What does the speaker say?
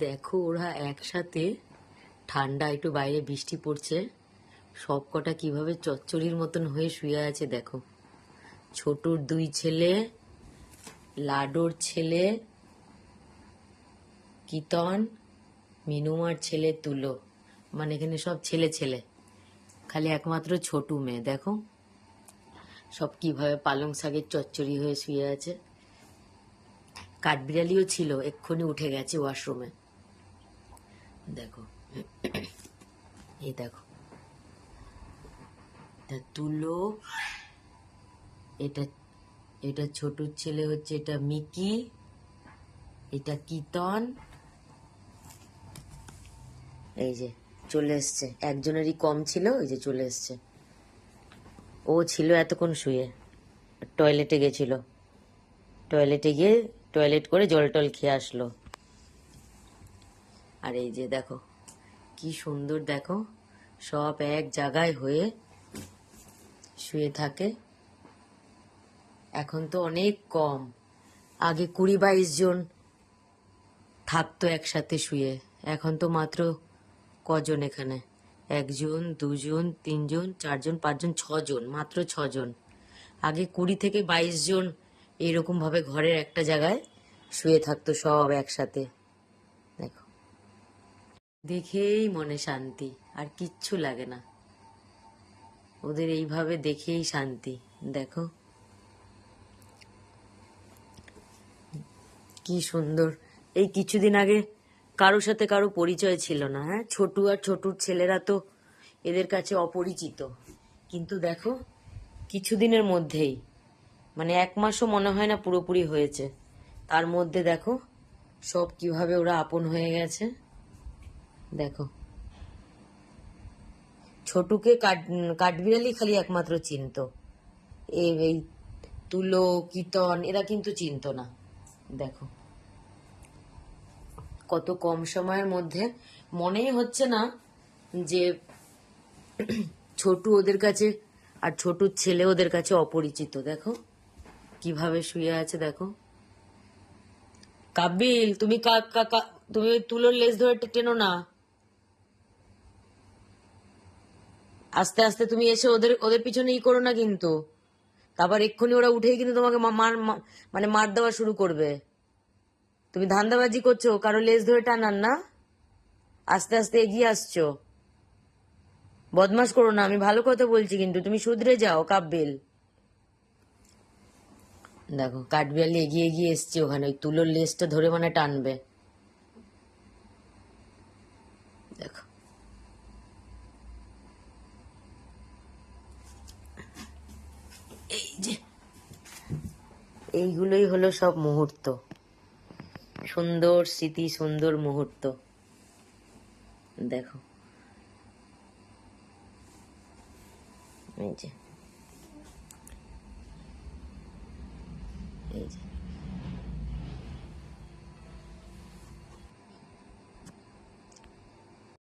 দেখো ওরা একসাথে, ঠান্ডা একটু বাইরে বৃষ্টি পড়ছে, সব কটা কিভাবে চচ্চড়ির মতন হয়ে শুয়ে আছে দেখো। ছোটুর দুই ছেলে, লাডোর ছেলে কিতন, মিনুমার ছেলে তুলো, মানে এখানে সব ছেলে ছেলে, খালি একমাত্র ছোটু মেয়ে দেখো সব কিভাবে পালং শাকের চচ্চড়ি হয়ে শুয়ে আছে। কাঠবিড়ালিও ছিল, এক্ষুনি উঠে গেছে ওয়াশরুমে। দেখো, এই দেখো, এটা তুলো, এটা এটা ছোটুর ছেলে হচ্ছে, এটা মিকি, এটা কিতন। এই যে চলে এসছে, একজনেরই কম ছিল, এই যে চলে এসছে। ও ছিল এতক্ষণ শুয়ে, টয়লেটে গেছিল, টয়লেটে গিয়ে টয়লেট করে জল টল খেয়ে আসলো। আর এই যে দেখো কি সুন্দর, দেখো সব এক জায়গায় হয়ে শুয়ে থাকে। এখন তো অনেক কম, আগে 20-22 জন থাকতো একসাথে শুয়ে, এখন তো মাত্র কজন এখানে, 1 জন 2 জন 3 জন 4 জন 5 জন 6 জন, মাত্র 6 জন। আগে 20 থেকে 22 জন এরকম ভাবে ঘরের একটা জায়গায় শুয়ে থাকতো সব একসাথে। দেখো, দেখেই মনে শান্তি, আর কিচ্ছু লাগে না, ওদের এইভাবে দেখেই শান্তি। দেখো কি সুন্দর। এই কিছুদিন আগে কারোর সাথে কারো পরিচয় ছিল না, হ্যাঁ, ছোটু আর ছোটুর ছেলেরা তো এদের কাছে অপরিচিত, কিন্তু দেখো কিছুদিনের মধ্যেই, মানে 1 মাসও মনে হয় না পুরোপুরি হয়েছে, তার মধ্যে দেখো সব কিভাবে ওরা আপন হয়ে গেছে। দেখো, ছোটুকে কাঠবিড়ালি খালি একমাত্র চিনতো, এই তুলো কিতন এরা কিন্তু চিনতো না। দেখো কত কম সময়ের মধ্যে, মনেই হচ্ছে না যে ছোটু ওদের কাছে আর ছোটুর ছেলে ওদের কাছে অপরিচিত। দেখো কিভাবে শুয়ে আছে, দেখো। কাবিল, তুমি তুমি ওই তুলোর লেজ ধরে টেনো না, আস্তে আস্তে তুমি এসে ওদের ওদের পিছনে করো না কিন্তু, তারপর এক্ষুনি ওরা উঠেই কিন্তু তোমাকে মানে মার দেওয়া শুরু করবে। তুমি ধান্দাবাজি করছো, কারো লেজ ধরে টানান না, আস্তে আস্তে এগিয়ে আসছো। বদমাশ করো না, আমি ভালো কথা বলছি কিন্তু, তুমি শুধরে যাও কাব্যিল। দেখো কাঠবিড়ালি এগিয়ে এগিয়ে এসছে ওখানে, ওই তুলোর লেজটা ধরে মানে টানবে। দেখো এই যে, এইগুলোই হলো সব মুহূর্ত, সুন্দর স্মৃতি, সুন্দর মুহূর্ত। দেখো এই যে, এই যে